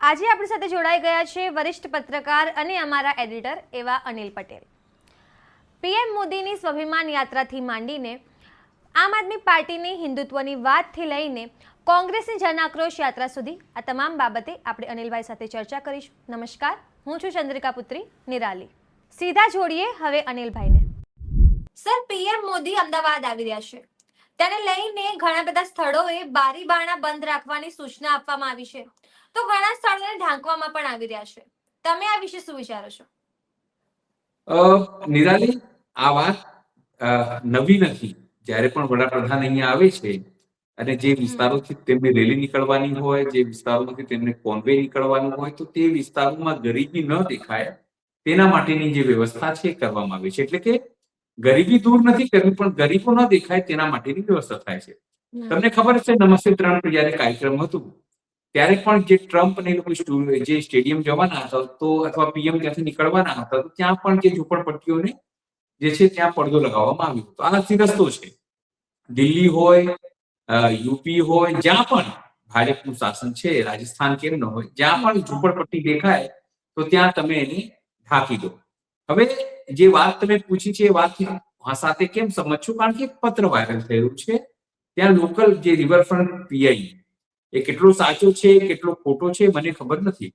આજે આપણી સાથે જોડાઈ ગયા છે વરિષ્ઠ પત્રકાર અને અમારા એડિટર એવા અનિલ પટેલ. પીએમ મોદીની સ્વાભિમાન યાત્રાથી માંડીને આમ આદમી પાર્ટીની હિન્દુત્વની વાતથી લઈને કોંગ્રેસની જન આક્રોશ યાત્રા સુધી આ તમામ બાબતે આપણે અનિલભાઈ સાથે ચર્ચા કરીશું. નમસ્કાર, હું છું ચંદ્રિકા પુત્રી નિરાલી. સીધા જોડીએ હવે અનિલભાઈને. સર, પીએમ મોદી અમદાવાદ આવી રહ્યા છે. તેને લઈને ઘણા બધા સ્થળોએ બારી બારણા બંધ રાખવાની સૂચના આપવામાં આવી છે, તો ઘણા સ્થળોને ઢાંકવામાં પણ આવી રહ્યા છે. તમે આ વિશે શું વિચારો છો? નિરાલી, આ વાત નવી નથી. જ્યારે પણ વડાપ્રધાન અહીંયા આવે છે અને જે વિસ્તારોથી તેમની રેલી નીકળવાની હોય, જે વિસ્તારોમાંથી તેમને કોન્વે નીકળવાનું હોય, તો તે વિસ્તારોમાં ગરીબી ન દેખાય તેના માટેની જે વ્યવસ્થા છે એ કરવામાં આવે છે. એટલે કે ગરીબી દૂર નથી કરવી, પણ ગરીબો ન દેખાય તેના માટેની વ્યવસ્થા થાય છે. તમને ખબર છે, નમસ્તે ટ્રમ્પ જયારે કાર્યક્રમ હતું ત્યારે પણ જે ટ્રમ્પ ને લોકો જે સ્ટેડિયમ જવાના હતા તો અથવા પીએમ ત્યાંથી નીકળવાના હતા તો ત્યાં પણ જે ઝૂંપડપટ્ટીઓને જે છે ત્યાં પડદો લગાવવામાં આવ્યો હતો. આનાથી રસ્તો છે. દિલ્હી હોય, યુપી હોય, જ્યાં પણ ભાજપનું શાસન છે, રાજસ્થાન કેમ ન હોય, જ્યાં પણ ઝૂંપડપટ્ટી દેખાય તો ત્યાં તમે એને ઢાંકી દો. હવે જે વાત તમે પૂછી છે એ વાત સાથે કેમ સમજ છું? કારણ કે એક પત્ર વાયરલ થયું છે. ત્યાં લોકલ જે રિવરફ્રન્ટ પીઆઈ, એ કેટલો સાચો છે કેટલો ખોટો છે મને ખબર નથી,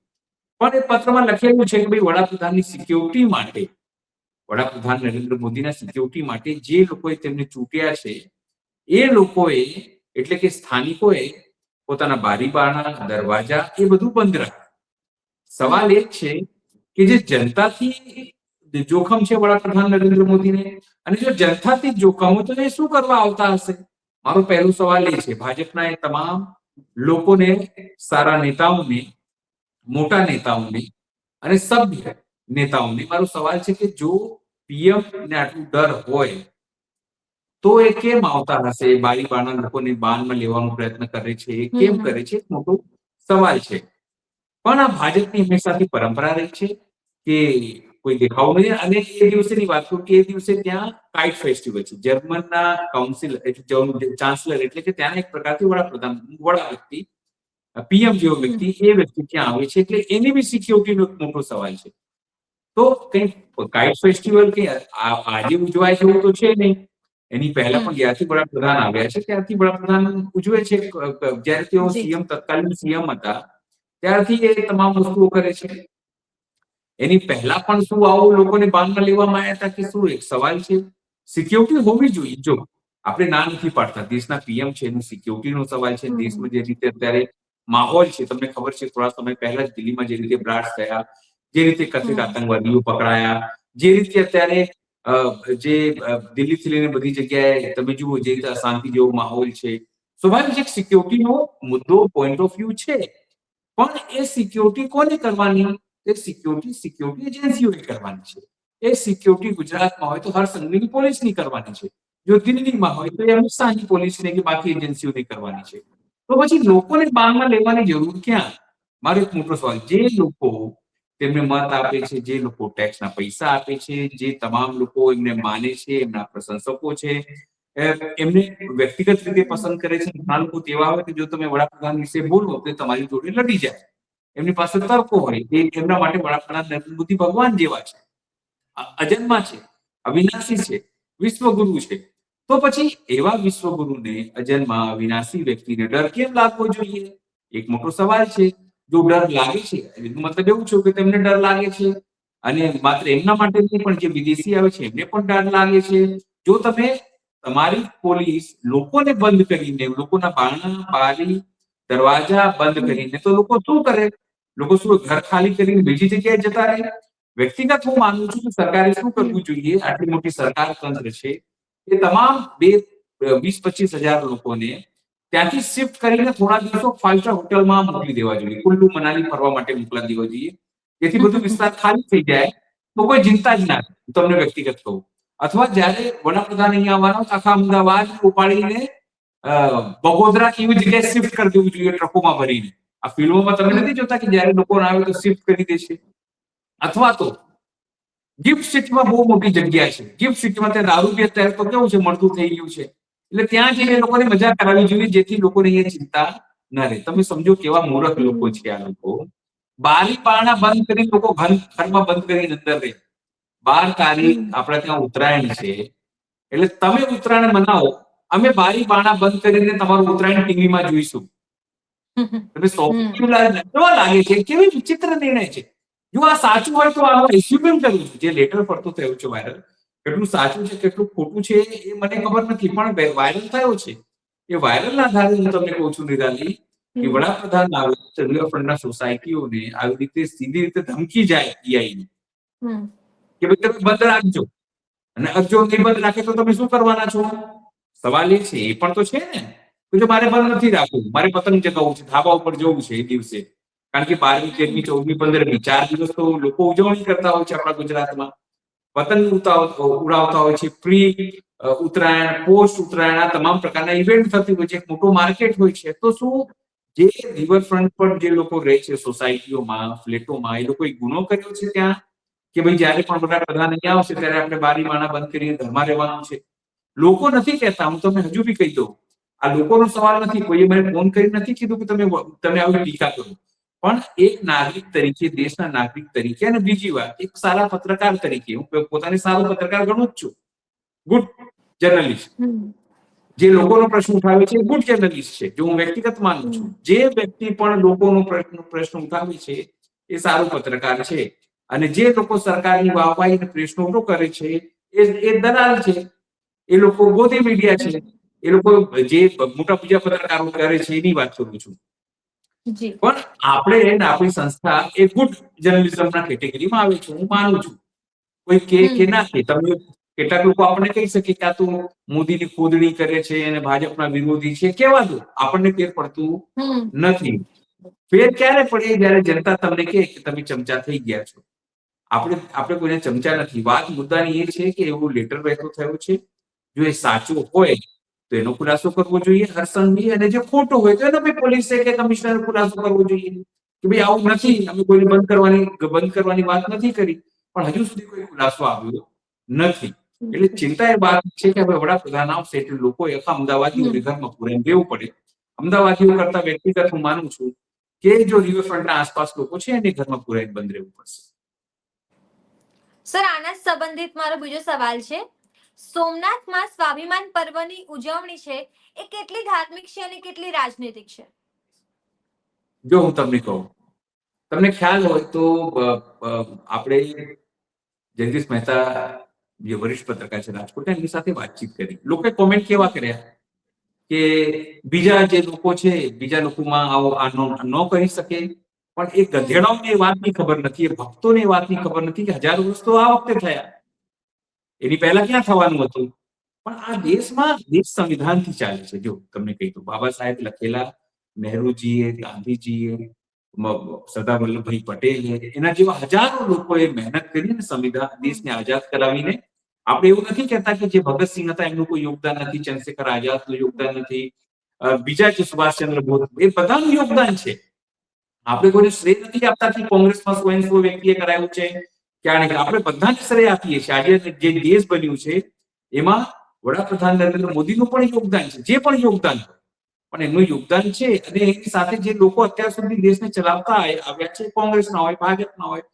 પણ એ પત્રમાં લખેલું છે કે ભાઈ વડાપ્રધાનની સિક્યોરિટી માટે, વડાપ્રધાન નરેન્દ્ર મોદીના સિક્યોરિટી માટે જે લોકોએ તેમને ચૂંટ્યા છે એ લોકોએ, એટલે કે સ્થાનિકોએ પોતાના બારી બારણા, દરવાજા એ બધું બંધ રાખ્યું. સવાલ એ છે કે જે જનતાથી જોખમ છે વડાપ્રધાન નરેન્દ્ર મોદીને, અને જો જનતાથી જોખમ હોય તો એ શું કરવા આવતા હશે? મારો પહેલો સવાલ એ છે. ભાજપના એ તમામ લોકોને, સારા નેતાઓને, મોટા નેતાઓને અને સભ્ય નેતાઓને મારો સવાલ છે કે જો પીએમ ને આટલું ડર હોય તો એ કેમ આવતા હશે? બારી બારણા લોકોને બાનમાં લેવાનો પ્રયત્ન કરે છે, એ કેમ કરે છે? મોટો સવાલ છે. પણ આ ભાજપની હંમેશાથી પરંપરા રહી છે કે કોઈ દેખાવ નહીં. અને એ દિવસેની વાત કરું કે એ દિવસે ત્યાં કાઇટ ફેસ્ટિવલ છે. જર્મનના કાઉન્સિલ ચાન્સલર, એટલે કે ત્યાંના એક પ્રકારથી વડાપ્રધાન, વડા વ્યક્તિ, પીએમ જેવો વ્યક્તિ, એ વ્યક્તિ ત્યાં આવે છે, એટલે એની બી સિક્યોરિટીનો એક મોટો સવાલ છે. તો કઈ કાઇટ ફેસ્ટિવલ કે આજે ઉજવાય છે એવું તો છે નહીં. એની પહેલા પણ જ્યારથી વડાપ્રધાન આવ્યા છે ત્યારથી વડાપ્રધાન ઉજવે છે. જ્યારે તેઓ તત્કાલીન સીએમ હતા ત્યારથી એ તમામ વસ્તુઓ કરે છે. એની પહેલા પણ શું આવું લોકોને બાનમાં લેવામાં આવ્યા હતા કે શું? એક સવાલ છે. સિક્યોરિટી હોવી જોઈએ. જો આપણે ના નથી પાડતા, દેશના પીએમ છે, એનું સિક્યોરિટીનો સવાલ છે. દેશમાં જે રીતે અત્યારે માહોલ છે, તમને ખબર છે થોડા સમય પહેલા જ દિલ્હીમાં જે રીતે બ્લાસ્ટ થયા, જે રીતે કથિત આતંકવાદીઓ પકડાયા, જે રીતે અત્યારે જે દિલ્હીથી લઈને બધી જગ્યાએ તમે જુઓ જે રીતે અશાંતિ જેવો માહોલ છે, સ્વાભાવિક છે સિક્યોરિટીનો મુદ્દો, પોઈન્ટ ઓફ વ્યૂ છે. પણ એ સિક્યોરિટી કોને કરવાની? એ સિક્યોરિટી એજન્સીઓએ કરવાની છે. એ સિક્યોરિટી ગુજરાતમાં હોય તો હરસંઘની પોલીસની કરવાની છે. જો દિલ્હીમાં હોય તો અમિત શાહની પોલીસને કે બાકી એજન્સીઓની કરવાની છે. તો પછી લોકોને બાનમાં લેવાની જરૂર ક્યાં? મારો એક મોટો સવાલ. જે લોકો તેમને મત આપે છે, જે લોકો ટેક્સના પૈસા આપે છે, જે તમામ લોકો એમને માને છે, એમના પ્રશંસકો છે, એમને વ્યક્તિગત રીતે પસંદ કરે છે. ઘણા લોકો તેવા હોય કે જો તમે વડાપ્રધાન વિશે બોલો તો તમારી જોડે લડી જાય. એમની પાસે તર્કો હોય. એમના માટે વડાપ્રધાન નરેન્દ્ર મોદી ભગવાન જેવા છે, અજન્મા છે, અવિનાશી છે, વિશ્વગુરુ છે. તો પછી એવા વિશ્વગુરુને, અજન્મા અવિનાશી વ્યક્તિને ડર કેમ લાગવો જોઈએ? એક મોટો સવાલ છે. જો ડર લાગે છે, એનો મતલબ એવું છે કે તેમને ડર લાગે છે. અને માત્ર એમના માટે નહીં, પણ જે વિદેશી આવે છે એમને પણ ડર લાગે છે. જો તમે તમારી પોલીસ લોકોને બંધ કરીને, લોકોના બારણા, બારી, દરવાજા બંધ કરીને, તો લોકો શું કરે? લોકો શું ઘર ખાલી કરીને બીજી જગ્યાએ જતા રહે? વ્યક્તિગત હું માનું છું કે સરકારે શું કરવું જોઈએ? આટલી મોટી સરકાર તંત્ર છે, એ તમામ 20-25 હજાર લોકોને ત્યાંથી શિફ્ટ કરીને થોડા દિવસો 5 સ્ટાર હોટલમાં મોકલી દેવા જોઈએ. કુલ્લુ મનાલી ફરવા માટે મોકલા દેવા જોઈએ. જેથી બધું વિસ્તાર ખાલી થઈ જાય તો કોઈ ચિંતા જ ના કરે. તમને વ્યક્તિગત કહું. અથવા જ્યારે વડાપ્રધાન અહીંયા આવવાનો આખા અમદાવાદ ઉપાડીને બગોદરા એવી જગ્યાએ શિફ્ટ કરી દેવું જોઈએ ટ્રકોમાં ભરીને. આ ફિલ્મોમાં તમે નથી જોતા કે જ્યારે લોકો આવે તો શિફ્ટ કરી દે છે? અથવા તો ગિફ્ટ સિટીમાં બહુ મોટી જગ્યા છે. ગિફ્ટ સિટીમાં ત્યાં દારૂ બી અત્યારે તો કેવું છે, મળતું થઈ ગયું છે. એટલે ત્યાં જઈને લોકોને મજા કરાવવી જોઈએ, જેથી લોકોને અહીંયા ચિંતા ન રહે. તમે સમજો કેવા મૂર્ખ લોકો છે આ લોકો. બારી બારણા બંધ કરી લોકો ઘરમાં બંધ કરીને અંદર રહે. 12 તારીખ આપણે ત્યાં ઉત્તરાયણ છે, એટલે તમે ઉત્તરાયણ મનાવો, અમે બારી બારણા બંધ કરીને તમારું ઉત્તરાયણ ટીવીમાં જોઈશું. તમે કેવું લાગે છે, કેવી વિચિત્ર નિર્ણય છે. જો આ સાચું હોય તો આ એસ્યુમ કરું છું, જે લેટર પડતો થયો છે વાયરલ, કેટલું સાચું છે કેટલું ખોટું છે એ મને ખબર નથી, પણ વાયરલ થયો છે. એ વાયરલના આધારે હું તમને કહું છું નિરાલી, કે વડાપ્રધાન આવે રિવરફ્રન્ટના સોસાયટીઓને આવી રીતે સીધી રીતે ધમકી જાય પીઆઈ કે ભાઈ તમે બંધ રાખજો, અને જો નહીં બંધ રાખે તો તમે શું કરવાના છો. સવાલ એ છે, એ પણ તો છે ને, તો જો મારે બંધ નથી રાખવું, મારે પતંગ ચગાવવું છે, ધાબા ઉપર જવું છે એ દિવસે, કારણ કે 12મી, 13મી, 14મી, 15મી 4 દિવસ તો લોકો ઉજવણી કરતા હોય છે આપણા ગુજરાતમાં. પતંગ ઉડાવતા હોય છે, પ્રી ઉત્તરાયણ, પોસ્ટ ઉત્તરાયણ, આ તમામ પ્રકારના ઇવેન્ટ થતી હોય છે, એક મોટો માર્કેટ હોય છે. તો શું જે રિવરફ્રન્ટ પર જે લોકો રહે છે સોસાયટીઓમાં, ફ્લેટોમાં, એ લોકોએ ગુનો કર્યો છે ત્યાં, કે ભાઈ જયારે પણ વડાપ્રધાન અહીંયા આવશે ત્યારે આપણે બારી બારણા બંધ કરીને ઘરમાં રહેવાનું છે. લોકો નથી કહેતા, હું તમને હજુ બી કહી દઉં, આ લોકોનો સવાલ નથી, કોઈએ મને ફોન કરી નથી કીધું કે તમે આવી ટીકા કરો, પણ એક નાગરિક તરીકે, દેશના નાગરિક તરીકે, અને બીજી વાત એક સારા પત્રકાર તરીકે, હું પોતાને સારો પત્રકાર ગણું જ છું, ગુડ જર્નલિસ્ટ. જે લોકોનો પ્રશ્ન ઉઠાવે છે એ ગુડ જર્નલિસ્ટ છે, જો હું વ્યક્તિગત માનું છું. જે વ્યક્તિ પણ લોકોનો પ્રશ્ન ઉઠાવે છે એ સારો પત્રકાર છે, અને જે લોકો સરકારની વાહવાહી અને પ્રશ્નો કરે છે એ દલાલ છે, એ લોકો ગોદી મીડિયા છે, એ લોકો જે મોટા બીજા પત્રકારો કરે છે એની વાત કરું છું. પણ આપણે આપણી સંસ્થા એ ગુડ જર્નલિઝમના કેટેગરીમાં આવે છે, હું માનું છું. કોઈ કે ના કે તમે, કેટલાક લોકો આપણને કહી શકે કે આ તો મોદીની ખોદણી કરે છે અને ભાજપના વિરોધી છે, કેવા દો, આપણને ફેર પડતું નથી. ફેર ક્યારે પડે, જયારે જનતા તમને કહે કે તમે ચમચા થઈ ગયા છો. આપણે કોઈને ચમચા નથી. વાત મુદ્દાની એ છે કે એવો લેટર વહેતો થયો છે, જો એ સાચો હોય તો એનો ખુલાસો કરવો જોઈએ હરસંઘવી, અને જે ખોટો હોય તો એનો બી પોલીસે કે કમિશનર ખુલાસો કરવો જોઈએ કે ભાઈ આવું નથી, અમે કોઈને બંધ કરવાની વાત નથી કરી, પણ હજુ સુધી કોઈ ખુલાસો આવ્યો નથી. એટલે ચિંતા એ વાત છે કે હવે વડાપ્રધાન આવશે એટલે લોકોએ આખા અમદાવાદીઓને ઘરમાં પૂરાઈને રહેવું પડે. અમદાવાદીઓ કરતા વ્યક્તિગત હું માનું છું કે જો રિવરફ્રન્ટના આસપાસ લોકો છે એને ઘરમાં પૂરાઈને બંધ રહેવું પડશે. સર, આના સંબંધિત મારો બીજો સવાલ છે. સોમનાથમાં સ્વાભિમાન પર્વની ઉજવણી છે એ કેટલી ધાર્મિક છે અને કેટલી રાજનીતિક છે? જો હું તમને કહું, તમને ખ્યાલ હોય તો આપણે જગદીશ મહેતા જે વરિષ્ઠ પત્રકાર છે રાજકોટ, એમની સાથે વાતચીત કરી. લોકોએ કોમેન્ટ કેવા કર્યા કે બીજા જે લોકો છે, બીજા લોકોમાં આવો ન કરી શકે, પણ એ ગધેડાઓને એ વાતની ખબર નથી, એ ભક્તોને એ વાતની ખબર નથી કે 1000 વર્ષ તો આ વખતે થયા, એની પહેલા ક્યાં થવાનું હતું. પણ આ દેશમાં દેશ સંવિધાનથી ચાલે છે. જો તમને કહી દઉં, બાબા સાહેબ લખેલા, નહેરુજીએ, ગાંધીજીએ, સરદાર વલ્લભભાઈ પટેલે, એના જેવા હજારો લોકોએ મહેનત કરીને સંવિધાન, દેશને આઝાદ કરાવીને, આપણે એવું નથી કહેતા કે જે ભગતસિંહ હતા એમનું કોઈ યોગદાન નથી, ચંદ્રશેખર આઝાદનું યોગદાન નથી, બીજા જે સુભાષચંદ્ર બોઝ, એ બધાનું યોગદાન છે. આપણે કોઈને શ્રેય નથી આપતા કે કોંગ્રેસમાં સો વ્યક્તિએ કરાયું છે, આપણે બધાને શ્રેય આપીએ છીએ. આજે જે દેશ બન્યું છે એમાં વડાપ્રધાન નરેન્દ્ર મોદીનું પણ યોગદાન છે, જે પણ યોગદાન, પણ એમનું યોગદાન છે. અને એની સાથે જે લોકો અત્યાર સુધી દેશને ચલાવતા આવ્યા છે, કોંગ્રેસના હોય, ભાજપના હોય,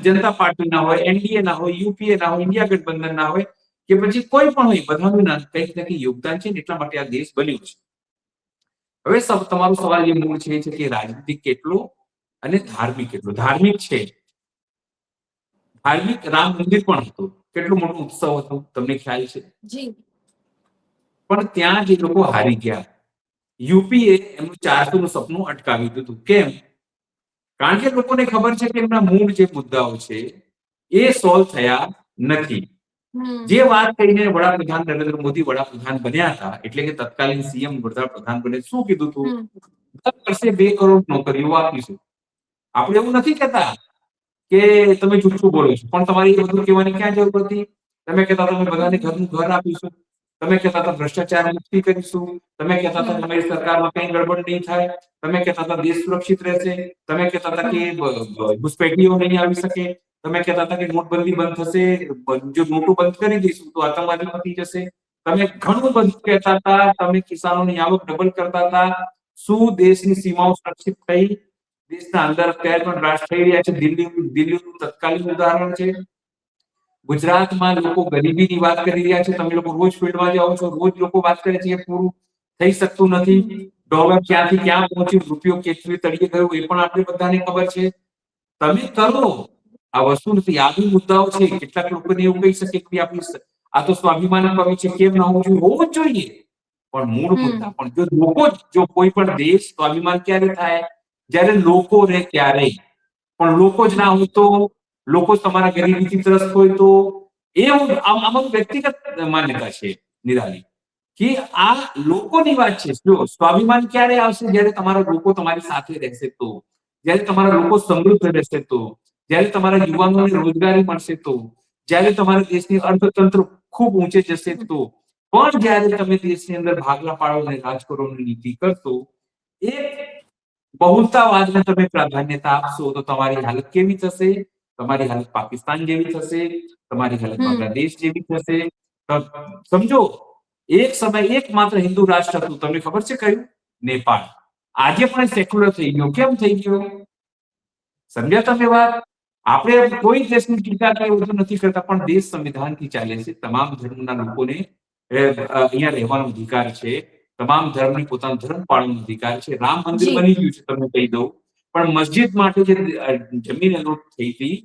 જનતા પાર્ટીના હોય, એનડીએ ના હોય, યુપીએ ના હોય, ઇન્ડિયા ગઠબંધન ના હોય, કે પછી કોઈ પણ હોય, બધાનું કંઈક ને કંઈક યોગદાન છે, એટલા માટે આ દેશ બન્યો છે. હવે તમારો સવાલ જે મૂળ છે કે રાજનીતિક કેટલો અને ધાર્મિક કેટલો. ધાર્મિક છે, ધાર્મિક રામ મંદિર પણ હતું, કેટલું મોટું ઉત્સવ હતું, તમને ખ્યાલ છે. પણ ત્યાં જે લોકો હારી ગયા, યુપીએ એમનું 400નું સપનું અટકાવી દીધું. કેમ? કારણ કે લોકોને ખબર છે કે એમના મૂળ જે મુદ્દાઓ છે એ સોલ્વ થયા નથી. જે વાત કહીને વડાપ્રધાન નરેન્દ્ર મોદી વડાપ્રધાન બન્યા હતા, એટલે કે તત્કાલીન સીએમ વડાપ્રધાન બને, શું કીધું હતું? દર વર્ષે 2 કરોડ નોકરીઓ આપીશું. આપણે એવું નથી કહેતા કે તમે જૂઠું બોલો છો, પણ તમારી એ બધું કહેવાની ક્યાં જરૂર હતી? તમે કહેતા તમે બધાને ઘરનું ઘર આપીશું, તમે કહેતા હતા ભ્રષ્ટાચાર મુક્તિ કરીશું, તમે કહેતા હતા તમારી સરકારમાં કઈ ગડબડ નહીં થાય, તમે કહેતા હતા દેશ સુરક્ષિત રહેશે, તમે કહેતા હતા કે ઘૂસપેઠીઓ નહીં આવી શકે, તમે કહેતા હતા કે નોટબંધી બંધ થશે, જો નોટો બંધ કરી દઈશું તો આતંકવાદી પતી જશે, તમે ઘણું બધું કહેતા હતા, તમે કિસાનોની આવક ડબલ કરતા હતા. શું દેશની સીમાઓ સુરક્ષિત થઈ? દેશના અંદર અત્યારે પણ રાષ્ટ્ર થઈ રહ્યા છે. દિલ્હીનું તત્કાલીન ઉદાહરણ છે. ગુજરાતમાં લોકો ગરીબીની વાત કરી રહ્યા છે. તમે લોકો રોજ ફિલ્ડમાં જાઓ છો, રોજ લોકો વાત કરે છે કે પૂરું થઈ શકતું નથી. ડોલર ક્યાંથી ક્યાં પહોંચ્યું, રૂપિયો કેટલી તળિયે ગયો એ પણ આપણે બધાને ખબર છે. તમે કરો આ વસ્તુ નથી. આ મુદ્દાઓ છે. કેટલાક લોકોને એવું કહી શકે કે આપણી આ તો સ્વાભિમાન પર્વ છે, કેમ ના હોવું જોઈએ? હોવું જ જોઈએ. પણ મૂળ મુદ્દા પણ જો કોઈ પણ દેશ સ્વાભિમાન ક્યારે થાય? જ્યારે લોકો રહે ત્યારે. પણ લોકો જ ના હોય તો, લોકો તમારા ગરીબીથી ત્રસ્ત હોય તો, એ આમાં વ્યક્તિગત માન્યતા છે નિરાલી, કે આ લોકોની વાત છે. જો સ્વાભિમાન ક્યારે આવશે? જ્યારે તમારા લોકો તમારી સાથે રહેશે તો, જ્યારે તમારા લોકો સમૃદ્ધ રહેશે તો, જ્યારે તમારા યુવાનોને રોજગારી મળશે તો, જ્યારે તમારા દેશની અર્થતંત્ર ખૂબ ઊંચે જશે તો. પણ જ્યારે તમે દેશની અંદર ભાગલા પાડો અને રાજ કરોની નીતિ કરશો, એ બહુતાવાદને તમે પ્રાધાન્યતા આપશો તો તમારી હાલત કેવી થશે? તમારી હાલત પાકિસ્તાન જેવી થશે, તમારી હાલત બાંગ્લાદેશ જેવી થશે. સમજો, એક સમય એકમાત્ર હિન્દુ રાષ્ટ્ર હતું, તમને ખબર છે કયું? નેપાળ. આજે પણ સેક્યુલર થઈ ગયો. કેમ થઈ ગયો? સમજ્યા તમે વાત? આપણે કોઈ દેશની ટીકા કે એવું નથી કરતા, પણ દેશ સંવિધાનથી ચાલે છે. તમામ ધર્મના લોકોને અહીંયા રહેવાનો અધિકાર છે. તમામ ધર્મને પોતાનો ધર્મ પાળવાનો અધિકાર છે. રામ મંદિર જી. બની ગયું છે, તમને કહી દઉં. પણ મસ્જિદ માટે જે જમીન એલોટ થઈ હતી,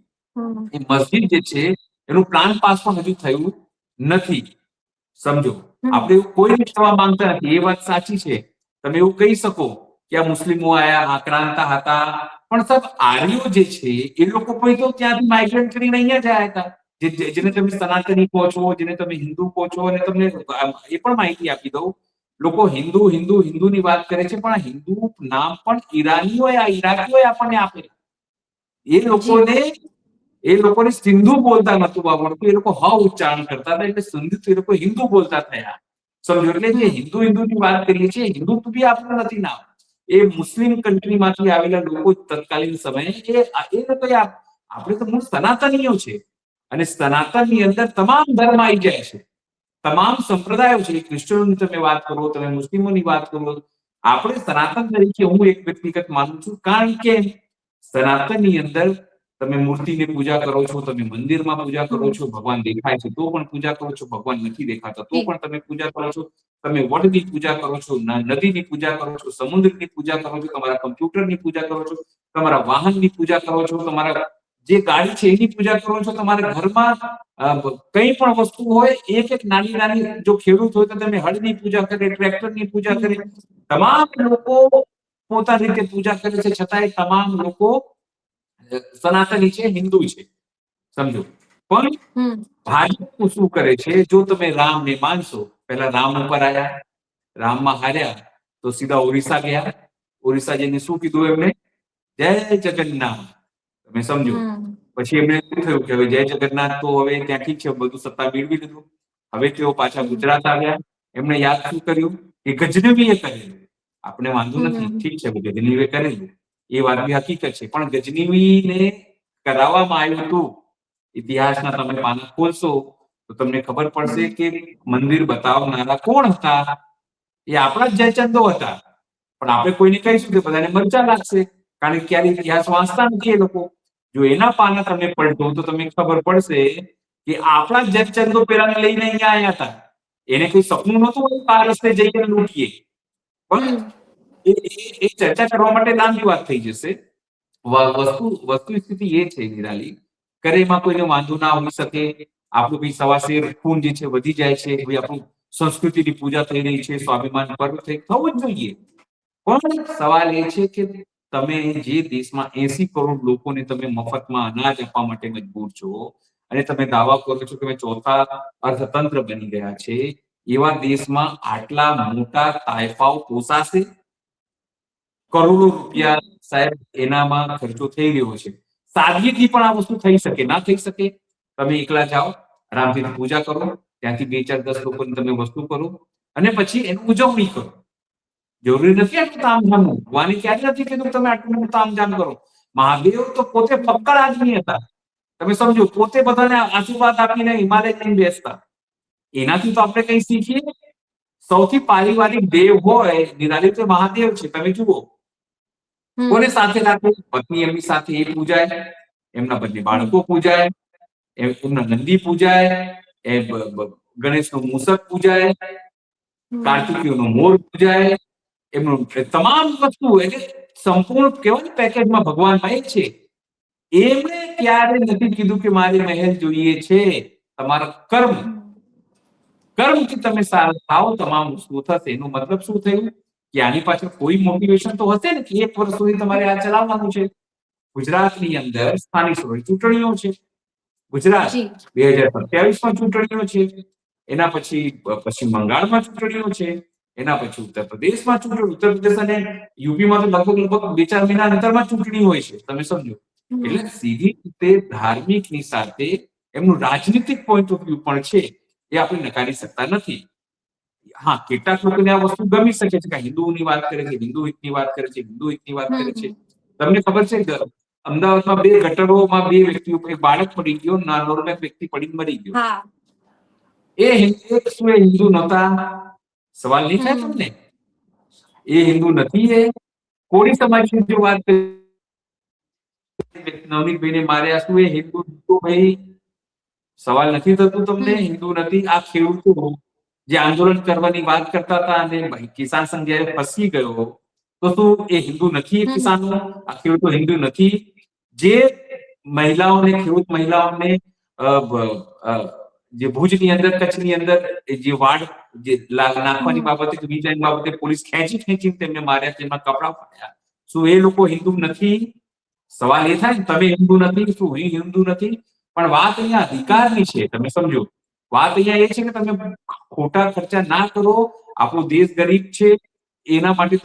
એ મસ્જિદ જે છે એનું પ્લાન પાસ પણ હજુ થયું નથી. સમજો, આપણે એવું કોઈ થવા માંગતા નથી. એ વાત સાચી છે. તમે એવું કહી શકો કે આ મુસ્લિમો આયા, આક્રાંતા હતા. પણ સાહેબ, આર્યો જે છે એ લોકો કોઈ તો ત્યાંથી માઇગ્રેટ કરીને અહીંયા જ આવ્યા હતા. જેને તમે સનાતની કહો છો, જેને તમે હિન્દુ કહો છો. અને તમને એ પણ માહિતી આપી દઉં, લોકો હિન્દુ હિન્દુ હિન્દુની વાત કરે છે, પણ આ હિન્દુ નામ પણ ઈરાનીઓએ આપણને આપેલું. એ લોકોને સિંધુ બોલતા નતું આવડતું. એ લોકો હ ઉચ્ચારણ કરતા હતા, એટલે સિંધુ એ લોકો હિન્દુ બોલતા થયા. સમજો, એટલે જે હિન્દુની વાત કરીએ છીએ, હિન્દુત્વ બી આપણું નથી નામ. એ મુસ્લિમ કન્ટ્રીમાંથી આવેલા લોકો તત્કાલીન સમયે એ લોકો આપણે તો મૂળ સનાતનીઓ છે. અને સનાતનની અંદર તમામ ધર્મ આવી જાય છે, તમામ સંપ્રદાયો છે. ક્રિશ્ચિયનોની તમે વાત કરો, તમે મુસ્લિમોની વાત કરો, આપણે સનાતન તરીકે હું એક વ્યક્તિગત માનું છું. કારણ કે સનાતનની અંદર તમે મૂર્તિની પૂજા કરો છો, તમે મંદિરમાં પૂજા કરો છો, ભગવાન દેખાય છે તો પણ પૂજા કરો છો, ભગવાન નથી દેખાતા તો પણ તમે પૂજા કરો છો. તમે વડની પૂજા કરો છો, નદીની પૂજા કરો છો, સમુદ્રની પૂજા કરો છો, તમારા કમ્પ્યુટરની પૂજા કરો છો, તમારા વાહનની પૂજા કરો છો, તમારા જે ગાડી છે એની પૂજા કરો છો. તમારા ઘરમાં કંઈ પણ વસ્તુ હોય, એક એક નાની નાની, જો ખેડૂત હોય તો તમે હળની પૂજા કરે, ટ્રેક્ટરની પૂજા કરે. તમામ લોકો પોતાની રીતે પૂજા કરે છે, છતાંય તમામ લોકો સનાતની છે, હિન્દુ છે. સમજો, પણ ભાજપ શું કરે છે? જો તમે રામને માનશો, પહેલા રામ ઉપર આવ્યા, રામમાં હાર્યા તો સીધા ઓરિસ્સા ગયા. ઓરિસ્સા જઈને શું કીધું એમને? જય જગન્નાથ. તમે સમજો, પછી એમને શું થયું કે હવે જય જગન્નાથ તો હવે ત્યાં ઠીક છે, બધું સત્તા મેળવી લીધું. હવે તેઓ પાછા ગુજરાત આવ્યા. એમણે યાદ શું કર્યું? કે ગજનવીએ કરેલું. આપણે વાંધો નથી, ઠીક છે, ગજનવીએ કરેલું, એ વાત બી હકીકત છે. પણ ગજનવીને કરાવવામાં આવ્યું હતું. ઇતિહાસના તમે પાના ખોલશો તો તમને ખબર પડશે કે મંદિર બતાવનારા કોણ હતા? એ આપણા જ જયચંદો હતા. પણ આપણે કોઈને કહીશું કે બધાને મરચા લાગશે, કારણ કે ક્યારે ઇતિહાસ વાંચતા નથી એ લોકો. જો એના પાના તમે પલટો તો તમને ખબર પડશે કે આપણા જયચંદો પેલાને લઈને અહીંયા આવ્યા હતા. એને કોઈ સપનું નહોતું આ રસ્તે જઈને લૂંટીએ. પણ એ ચર્ચા કરવા માટે લાંબી વાત થઈ જશે. વસ્તુ સ્થિતિ એ છે નિરાલી, કરેમાં કોઈને વાંધો ના હોઈ શકે. આપણું બી સવાશેર ખૂન જે છે વધી જાય છે. આપણું સંસ્કૃતિની પૂજા થઈ રહી છે, સ્વાભિમાન પર્વ થવું જ જોઈએ. પણ સવાલ એ છે કે તમે જે દેશમાં 80 કરોડ લોકોને તમે મફતમાં અનાજ આપવા માટે મજબૂર છો, અને તમે દાવા કરો છો કે અમે ચોથા અર્થતંત્ર બની ગયા છે, એવા દેશમાં આટલા મોટા તાયફાઓ પોસાશે? કરોડો રૂપિયા સાહેબ એનામાં ખર્ચો થઈ રહ્યો છે. સાદગીથી પણ આ વસ્તુ થઈ શકે, ના થઈ શકે? તમે એકલા જાઓ, આરામથી પૂજા કરો, ત્યાંથી 2 4 10 લોકોને તમે વસ્તુ કરો, અને પછી એની ઉજવણી કરો. જરૂરી નથી આટલું તામઝામનું. ભગવાને ક્યારે નથી કીધું તમે આટલું તામઝામ કરો. મહાદેવ તો પોતે ફક્કડ આદમી હતા. તમે સમજો, પોતે બધાને આશીર્વાદ આપીને હિમાલય જઈને બેસતા. એનાથી તો આપણે કઈ શીખીએ? સૌથી પારિવારિક દેવ હોય નિરાલી તો મહાદેવ છે. તમે જુઓ, કોને સાથે રાખે? પત્ની એમની સાથે એ પૂજાય, એમના બંને બાળકો પૂજાય, એમના નંદી પૂજાય, ગણેશનું મૂષક પૂજાય, કાર્તિકેયનો મોર પૂજાય, એમનું તમામ વસ્તુ એટલે સંપૂર્ણ કેવાય પેકેજમાં ભગવાનમાં એક છે. એમણે ક્યારે નથી કીધું કે મારે મહેલ જોઈએ છે. તમારા કર્મથી તમે સારા થાવ, તમામ વસ્તુ થશે. એનો મતલબ શું થયું કે આની પાછળ કોઈ મોટિવેશન તો હશે ને કે 1 વર્ષ સુધી તમારે આ ચલાવવાનું છે. ગુજરાતની અંદર સ્થાનિક સ્વરાજ્ય ચૂંટણીઓ છે. ગુજરાત 2027માં ચૂંટણીઓ છે. એના પછી પશ્ચિમ બંગાળમાં ચૂંટણીઓ છે. એના પછી ઉત્તર પ્રદેશમાં ચૂંટણી, ઉત્તર પ્રદેશ અને યુપીમાં તો લગભગ 2-4 મહિના અંતરમાં ચૂંટણી હોય છે. તમે સમજો. એટલે સીધી રીતે ધાર્મિકની સાથે એમનું રાજનીતિક પોઈન્ટ ઓફ વ્યૂ પણ છે. એ આપણે નકારી શકતા નથી. હા, કેટલાક લોકોને આ વસ્તુ ગમી શકે છે કે હિન્દુઓની વાત કરે છે, હિન્દુ હિતની વાત કરે છે, હિન્દુ હિતની વાત કરે છે. તમને ખબર છે કે અમદાવાદમાં 2 ગટરોમાં 2 વ્યક્તિઓ, એક બાળક પડી ગયો, નોર્મલ વ્યક્તિ પડીને મરી ગયો. શું એ હિન્દુ નહોતા? સવાલ નહીં થાય તમને? એ હિન્દુ નથી. એ કોળી સમાજની જો વાત કરીએ, નવનીતભાઈને માર્યા, શું એ હિન્દુ નહોતો? ભાઈ સવાલ નથી થતું તમને? હિન્દુ નથી. આ ખેડૂતો જે આંદોલન કરવાની વાત કરતા હતા અને કિસાન સંઘ જયારે ફસી ગયો, તો શું એ હિન્દુ નથી? કિસાનો, આ ખેડૂતો હિન્દુ નથી? જે મહિલાઓને, ખેડૂત મહિલાઓને જે ભુજની અંદર, કચ્છની અંદર જે વાડ જે નાખવાની બાબતે, બીજાની બાબતે પોલીસ ખેંચીને તેમને માર્યા, તેમના કપડા ફાડ્યા, શું એ લોકો હિન્દુ નથી? સવાલ એ થાય ને, તમે હિન્દુ નથી, શું હું હિન્દુ નથી? પણ વાત અહીંયા અધિકારની છે. તમે સમજો, વાત અહીંયા એ છે કે તમે ખોટા ખર્ચા ના કરો. આપણો દેશ ગરીબ છે, એના માટે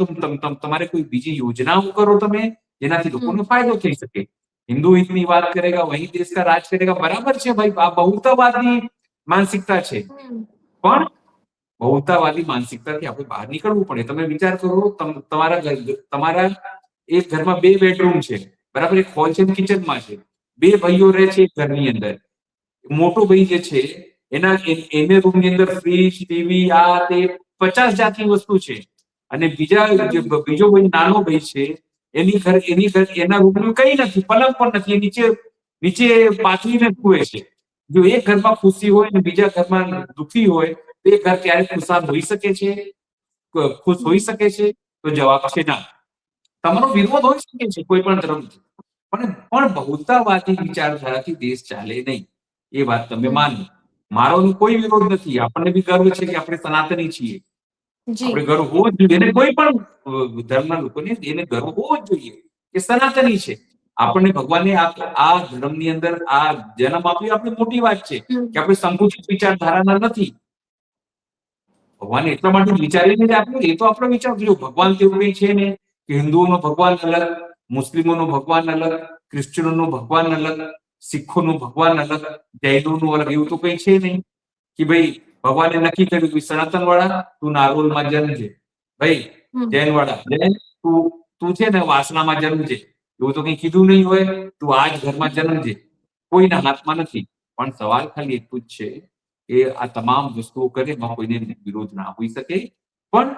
તમારે કોઈ બીજી યોજનાઓ કરો તમે, જેનાથી લોકોને ફાયદો થઈ શકે. હિન્દુ હિતની વાત કરેગા, વહી દેશ કા રાજ કરેગા. બરાબર છે ભાઈ, આ બહુતાવાદી માનસિકતા છે. પણ બહુતાવાદી માનસિકતાથી આપણે બહાર નીકળવું પડે. તમે વિચાર કરો, તમારા એક ઘરમાં 2 બેડરૂમ છે, બરાબર? એક હોલ છે, કિચનમાં છે. 2 ભાઈઓ રહે છે એક ઘરની અંદર. મોટો ભાઈ જે છે એને રૂમની અંદર ફ્રીજ, ટીવી, આ તે 50 જાતની વસ્તુ છે. અને બીજો ભાઈ, નાનો ભાઈ છે, એના રૂમનું કઈ નથી, પલંગ પણ નથી, નીચે પાથરીને સૂવે છે. જો એક ઘરમાં ખુશી હોય ને બીજા ઘરમાં દુખી હોય, તો એ ઘર ક્યારે ખુશાલ હોઈ શકે છે? ખુશ હોઈ શકે છે? તો જવાબ છે ના. તમારો વિરોધ હોઈ શકે છે કોઈ પણ ધર્મથી, પણ બહુતાવાદી વિચારધારાથી દેશ ચાલે નહીં. એ વાત તમે માનો. મારો કોઈ વિરોધ નથી. આપણને બી ગર્વ છે કે આપણે સનાતની છીએ. આપણે ગર્વ હોવો જ જોઈએ. એને કોઈ પણ ધર્મના લોકોને એને ગર્વ હોવો જ જોઈએ કે સનાતની છે. આપણને ભગવાને આ ધર્મની અંદર આ જન્મ આપ્યો, આપણી મોટી વાત છે કે આપણે સંકુચિત વિચારધારાના નથી. ભગવાને એટલા માટે વિચારીને જ આપ્યું. એ તો આપણો વિચાર. જો ભગવાન તેવું કઈ છે ને કે હિન્દુઓનો ભગવાન અલગ, મુસ્લિમોનો ભગવાન અલગ, ક્રિશ્ચિયનોનો ભગવાન અલગ, શીખોનું ભગવાન અલગ, જૈનોનું અલગ, એવું તો કઈ છે નહીં કે ભાઈ ભગવાને નક્કી કર્યું કે સનાતન વાળા તું નારોલમાં જન્મજે, ભાઈ જૈન વાળા તું છે ને વાસણામાં જન્મજે, એવું તો કઈ કીધું નહીં હોય. તું આ જ ઘરમાં જન્મજે, કોઈના હાથમાં નથી. પણ સવાલ ખાલી એટલું જ છે કે આ તમામ વસ્તુઓ કરે એમાં કોઈને વિરોધ ના હોઈ શકે, પણ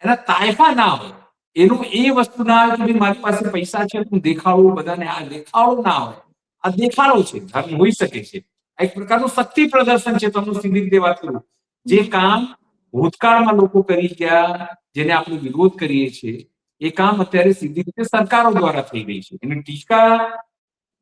એના તાયફા ના હોય. એનું એ વસ્તુ ના આવે કે મારી પાસે પૈસા છે, હું દેખાડું બધાને. આ દેખાડો ના હોય. આ દેખાડો છે. ધર્મ હોઈ શકે છે. એક પ્રકારનું શક્તિ પ્રદર્શન છે. તમને સીધી રીતે વાત કરું, જે કામ ભૂતકાળમાં લોકો કરી ગયા, જેને આપણે વિરોધ કરીએ છીએ, એ કામ અત્યારે સીધી રીતે સરકારો દ્વારા થઈ રહી છે. એની ટીકા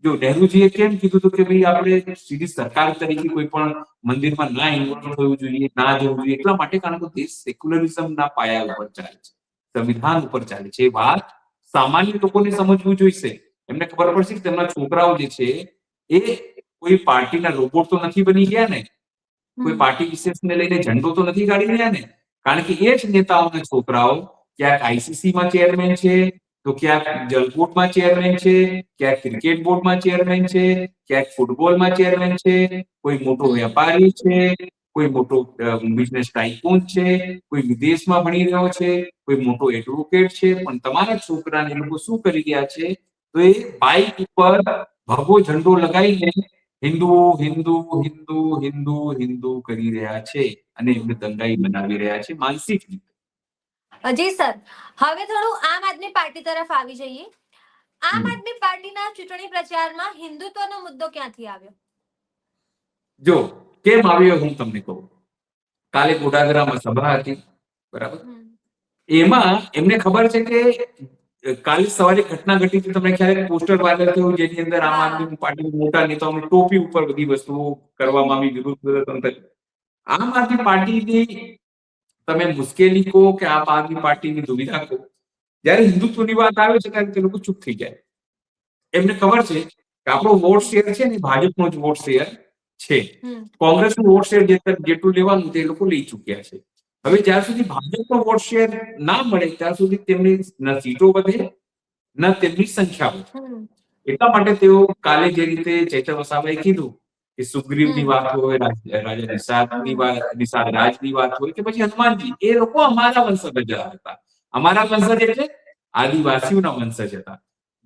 જો નહેરુજીએ કેમ કીધું હતું કે ભાઈ આપણે સીધી સરકાર તરીકે કોઈ પણ મંદિરમાં ના ઇન્વોલ્વ થવું જોઈએ, ના જવું જોઈએ, એટલા માટે કારણ કે દેશ સેક્યુલરિઝમના પાયા ઉપર ચાલે છે, સંવિધાન ઉપર ચાલે છે. એ વાત સામાન્ય લોકોને સમજવું જોઈશે. એમને ખબર પડશે કે તેમના છોકરાઓ જે છે એ કોઈ પાર્ટીના રોબોટ તો નથી બની ગયા ને, કોઈ પાર્ટી વિશેષને લઈને ઝંડો તો નથી કાઢી રહ્યા ને. કારણ કે એ જ નેતાઓના છોકરાઓ ક્યાંક આઈસીસીમાં ચેરમેન છે, તો ક્યાંક જલબોર્ડમાં ચેરમેન છે, ક્યાંક ક્રિકેટ બોર્ડમાં ચેરમેન છે, ક્યાંક ફૂટબોલમાં ચેરમેન છે, કોઈ મોટો વેપારી છે, કોઈ મોટો બિઝનેસ ટાઇકૂન છે, કોઈ વિદેશમાં ભણી રહ્યો છે, કોઈ મોટો એડવોકેટ છે. પણ તમારા છોકરાને લોકો શું કરી રહ્યા છે? તો એ બાઇક ઉપર ભગવો ઝંડો લગાવીને હિન્દુ હિન્દુ હિન્દુ હિન્દુ હિન્દુ કરી રહ્યા છે અને એમને દંગાઈ બનાવી રહ્યા છે માનસિક રીતે. જી સર, હવે થોડું આમ આદમી પાર્ટી તરફ આવી જઈએ. આમ આદમી પાર્ટીના ચૂંટણી પ્રચારમાં હિન્દુત્વનો મુદ્દો ક્યાંથી આવ્યો? જો કેમ આવ્યો હું તમને કહું. કાલે ગોડાદરામાં સભા હતી, બરાબર. એમાં એમને ખબર છે કે કાલે સવારે ઘટના ઘટી હતી, તમને ખ્યાલ પોસ્ટર વાયરલ થયું જેની અંદર આમ આદમી પાર્ટીના મોટા નેતાઓની ટોપી ઉપર બધી વસ્તુઓ કરવામાં આવી, વિરોધ. આમ આદમી પાર્ટીની તમે મુશ્કેલી કહો કે આમ આદમી પાર્ટીની દુવિધા કહો, જયારે હિન્દુત્વની વાત આવે છે ત્યારે તે લોકો ચૂપ થઈ જાય. એમને ખબર છે કે આપણો વોટ શેર છે ને ભાજપનો જ વોટ શેર છે. કોંગ્રેસનું વોટ શેર જેટલું લેવાનું તે લોકો લઈ ચૂક્યા છે. હવે જ્યાં સુધી ભાજપનો વોટ શેર ના મળે ત્યાં સુધી તેમની ન સીટો વધે ન તેમની સંખ્યા વધે. એટલા માટે તેઓ કાલે જે રીતે ચૈતર વસાવાએ કીધું કે સુગ્રીવની વાત હોય, રાજા નિષાદની વાત, નિષાદ રાજની વાત હોય કે પછી હનુમાનજી, એ લોકો અમારા વંશજ હતા. અમારા વંશજ એટલે આદિવાસીઓના વંશજ હતા.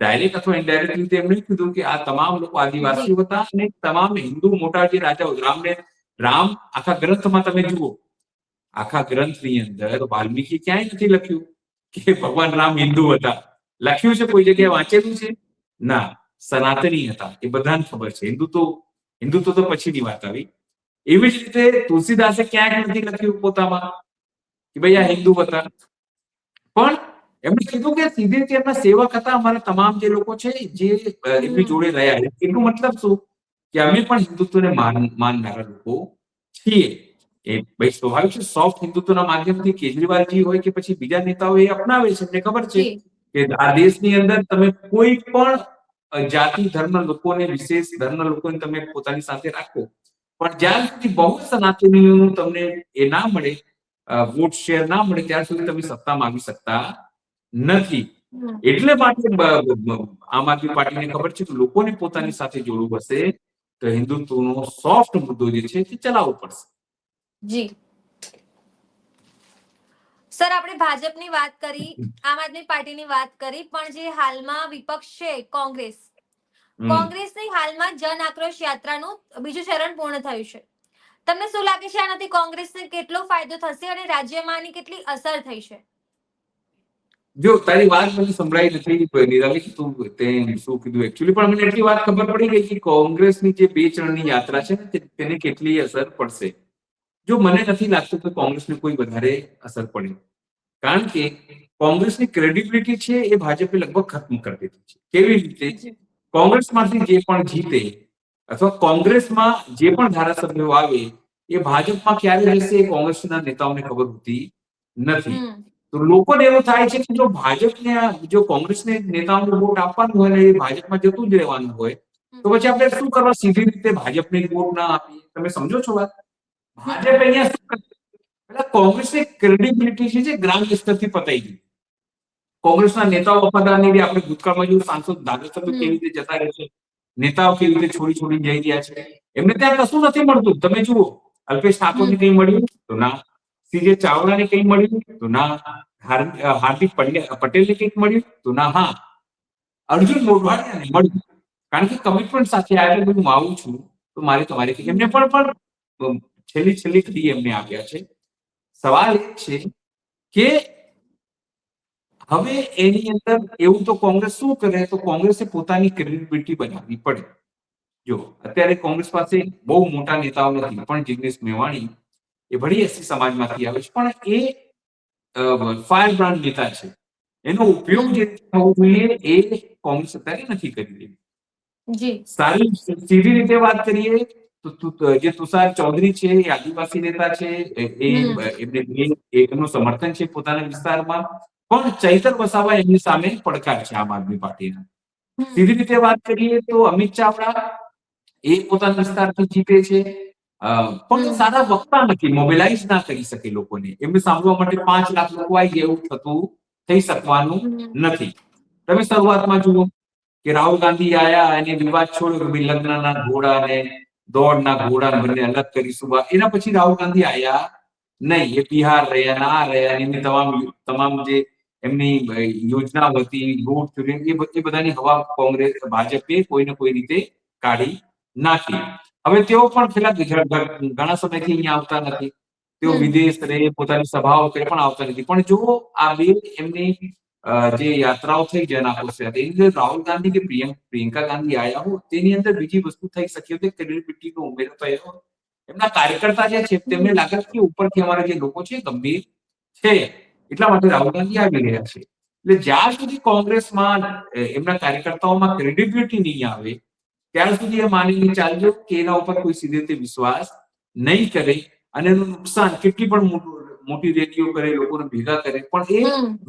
ડાયરેક્ટ અથવા ઇનડાયરેક્ટલી તેમણે કીધું કે આ તમામ લોકો આદિવાસીઓ હતા અને તમામ હિન્દુ મોટા જે રાજાઓ, રામ આખા ગ્રંથમાં તમે જુઓ, આખા ગ્રંથની અંદર વાલ્મીકી ક્યાંય નથી લખ્યું કે ભગવાન રામ હિન્દુ હતા. લખ્યું છે કોઈ જગ્યાએ વાંચેલું છે? ના. સનાતની હતા, એ બધાને ખબર છે. હિન્દુત્વ તો પછીની વાત આવી. એવી જ રીતે તુલસીદાસે ક્યાંય નથી લખ્યું પોતામાં કે ભાઈ આ હિન્દુ હતા. પણ એમણે કીધું કે સીધી રીતે એમના સેવક હતા અમારા તમામ જે લોકો છે જે એમની જોડે રહ્યા છે. એનો મતલબ શું કે અમે પણ હિન્દુત્વને માનનારા લોકો છીએ. એ ભાઈ સ્વાભાવિક છે. સોફ્ટ હિન્દુત્વના માધ્યમથી કેજરીવાલજી હોય કે પછી બીજા નેતાઓ એ અપનાવે છે. એમને ખબર છે કે આ દેશની અંદર તમે કોઈ પણ જાતિ ધર્મ લોકોને, વિશેષ ધર્મ લોકોને તમે પોતાની સાથે રાખો, પણ જ્યાં સુધી બહુ સનાતનીઓનું તમને એ ના મળે, વોટ શેર ના મળે, ત્યાં સુધી તમે સત્તામાં આવી શકતા નથી. એટલે માટે આમ આદમી પાર્ટીને ખબર છે કે લોકોને પોતાની સાથે જોડવું હશે તો હિન્દુત્વનો સોફ્ટ મુદ્દો જે છે તે ચલાવવો પડશે. જી સર, આપણે ભાજપની વાત કરી, આમ આદમી પાર્ટીની વાત કરી, પણ જે હાલમાં વિપક્ષ છે કોંગ્રેસની હાલમાં જન આક્રોશ યાત્રાનું બીજું ચરણ પૂર્ણ થયું છે. તમને શું લાગે છે આનાથી કોંગ્રેસને કેટલો ફાયદો થશે અને રાજ્યમાં આની કેટલી અસર થઈ છે? જો તારી વાત મને સંભળાઈ નથી નિરાલી, તું તે શું કીધું એકચ્યુઅલી, પણ મને એટલી વાત ખબર પડી ગઈ કે કોંગ્રેસની જે 2 ચરણની યાત્રા છે ને તેને કેટલી અસર પડશે. જો મને નથી લાગતું કે કોંગ્રેસને કોઈ વધારે અસર પડે, કારણ કે કોંગ્રેસની ક્રેડિબિલિટી છે એ ભાજપે લગભગ ખત્મ કરી દીધી છે. કેવી રીતે? કોંગ્રેસમાંથી જે પણ જીતે અથવા કોંગ્રેસમાં જે પણ ધારાસભ્યો આવે એ ભાજપમાં ક્યારે જશે એ કોંગ્રેસના નેતાઓને ખબર હોતી નથી. તો લોકોને એવું થાય છે કે જો ભાજપને, જો કોંગ્રેસને નેતાઓને વોટ આપવાનું હોય ને એ ભાજપમાં જતું જ રહેવાનું હોય તો પછી આપણે શું કરવા સીધી રીતે ભાજપને વોટ ના આપીએ? તમે સમજો છો વાત? ભાજપ અહીંયા શું કરે? એટલે કોંગ્રેસની ક્રેડિબિલિટી છે જે ગ્રામ્ય સ્તરથી પતાઈ ગઈ. કોંગ્રેસના નેતાઓ વફાદાર નહીં. આપણે ભૂતકાળમાં જોયું સાંસદ ધારાસભ્યો કેવી રીતે જતા રહે છે, નેતાઓ કેવી રીતે છોડી જઈ રહ્યા છે. એમને ત્યાં કશું નથી મળતું. તમે જુઓ, અલ્પેશ ઠાકોરને કંઈ મળ્યું તો ના, સીજે ચાવડાને કંઈ મળ્યું તો ના, હાર્દિક પટેલને કંઈક મળ્યું તો ના, હા અર્જુન મોઢવાડિયાને મળ્યું, કારણ કે કમિટમેન્ટ સાથે આવ્યા કે હું આવું છું તો મારે તમારી એમને પણ છેલ્લી ઘડી એમને આપ્યા છે. સવાલ એ છે કે હવે એની અંદર એવું તો કોંગ્રેસ શું કરે? તો કોંગ્રેસે પોતાની ક્રેડિબિલિટી બનાવવી પડે. જો અત્યારે કોંગ્રેસ પાસે બહુ મોટા નેતાઓ નથી, પણ જિગ્નેશ મેવાણી એ ભળી એસી સમાજમાંથી આવે છે, પણ એ ફાયર બ્રાન્ડ નેતા છે. એનો ઉપયોગ જે થવો જોઈએ એ કોંગ્રેસ અત્યારે નથી કરી રહી. સારી સીધી રીતે વાત કરીએ તો જે તુષાર ચૌધરી છે એ આદિવાસી નેતા છે, એમનું સમર્થન છે પોતાના વિસ્તારમાં, પણ ચૈતર વસાવા એમની સામે પડકાર છે આમ આદમી પાર્ટીના. સીધી રીતે વાત કરીએ તો અમિત ચાવડા એ પોતાના વિસ્તારથી જીતે છે, પણ સારા વક્તા નથી, મોબિલાઇઝ ના કરી શકે લોકોને. એમને સાંભળવા માટે 5 લાખ લોકો આવી ગયા એવું થઈ શકવાનું નથી. તમે શરૂઆતમાં જુઓ કે રાહુલ ગાંધી આયા અને વિવાદ છોડ્યો કે લગ્નના ઘોડા અને દોડના ઘોડા બંને અલગ કરીશું. એના પછી રાહુલ ગાંધી આયા નહીં. એ બિહાર રહ્યા, ના રહ્યા, એમની તમામ જે એમની યોજનાઓ હતી, લૂંટ ચોરી, એ બધાની હવા કોંગ્રેસ ભાજપે કોઈને કોઈ રીતે કાઢી નાખી. હવે તેઓ પણ છેલ્લા ઘણા સમયથી અહીંયા આવતા નથી. તેઓ વિદેશ રહે, પોતાની સભાઓ કરે પણ આવતા નથી. પણ જો આ બે એમની જે યાત્રાઓ થઈ જન આક્રોશ યાત્રા, એની અંદર રાહુલ ગાંધી કે પ્રિયંકા ગાંધી આયા હો, તેની અંદર બીજી વસ્તુ થઈ શકી હતી, ક્રેડિબિલિટીનો ઉમેરો થયો. એમના કાર્યકર્તા જે છે તેમને લાગે કે ઉપરથી અમારા જે લોકો છે ગંભીર છે, એટલા માટે રાહુલ ગાંધી આવી રહ્યા છે. એટલે જ્યાર સુધી કોંગ્રેસમાં એમના કાર્યકર્તાઓમાં ક્રેડિબિલિટી નહીં આવે ત્યાર સુધી એ માનીને ચાલજો કે એના ઉપર કોઈ સીધી રીતે વિશ્વાસ નહીં કરે, અને એનું નુકસાન કેટલી પણ મોટી રેલીઓ કરે, લોકોને ભેગા કરે, પણ એ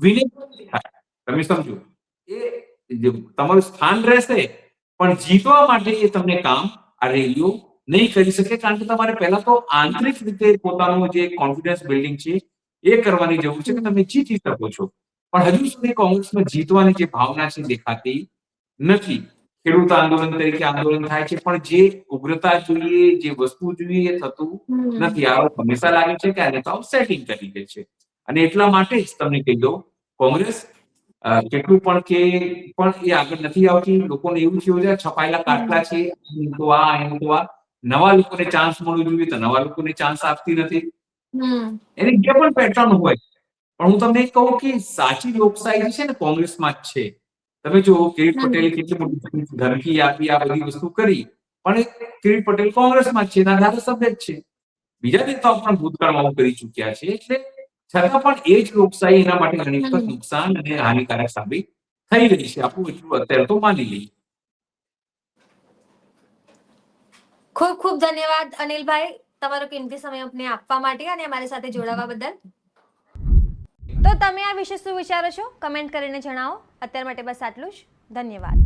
વિનય થાય. તમે સમજો, એ તમારું સ્થાન રહેશે, પણ જીતવા માટે એ તમને કામ આ રેલીઓ નહીં કરી શકે. કારણ કે તમારે પહેલા તો આંતરિક રીતે પોતાનું જે કોન્ફિડન્સ બિલ્ડિંગ છે એ કરવાની જરૂર છે કે તમે જીતી શકો છો. પણ હજુ સુધી કોંગ્રેસમાં જીતવાની જે ભાવના છે દેખાતી નથી. ખેડૂત આંદોલન તરીકે આંદોલન થાય છે, પણ જે ઉગ્રતા જોઈએ, જે વસ્તુ જોઈએ એ થતું નથી. આ હંમેશા લાગે છે કે આ નેતાઓ સેટિંગ કરી દે છે, અને એટલા માટે જ તમને કહી દઉં, કોંગ્રેસ કેટલું પણ કે પણ એ આગળ નથી આવતી. લોકોને એવું થયું છે છપાયેલા કાટલા છે, એનું તો આ નવા લોકોને ચાન્સ મળવો જોઈએ તો નવા લોકોને ચાન્સ આપતી નથી. એની જે પણ પેટર્ન હોય, પણ હું તમને કહું કે સાચી લોકશાહી છે ને કોંગ્રેસમાં જ છે. તમે જો કિરીટ પટેલે કેટલી મોટી ધમકી આપી, આ બધી વસ્તુ કરી, પણ કિરીટ પટેલ કોંગ્રેસમાં જ છે, એના ધારાસભ્ય જ છે. બીજા નેતાઓ પણ ભૂતકાળમાં આવું કરી ચૂક્યા છે. એટલે છતાં પણ એ જ લોકશાહી એના માટે ઘણી વખત નુકસાન અને હાનિકારક સાબિત થઈ રહી છે. આપણું એટલું અત્યારે તો માની લઈએ. ખૂબ ખૂબ ધન્યવાદ અનિલભાઈ, તમારો કિંમતી સમય અમને આપવા માટે અને અમારી સાથે જોડાવા બદલ. તો તમે આ વિશે શું વિચારો છો? કમેન્ટ કરીને જણાવો. અત્યાર માટે બસ આટલું જ. ધન્યવાદ.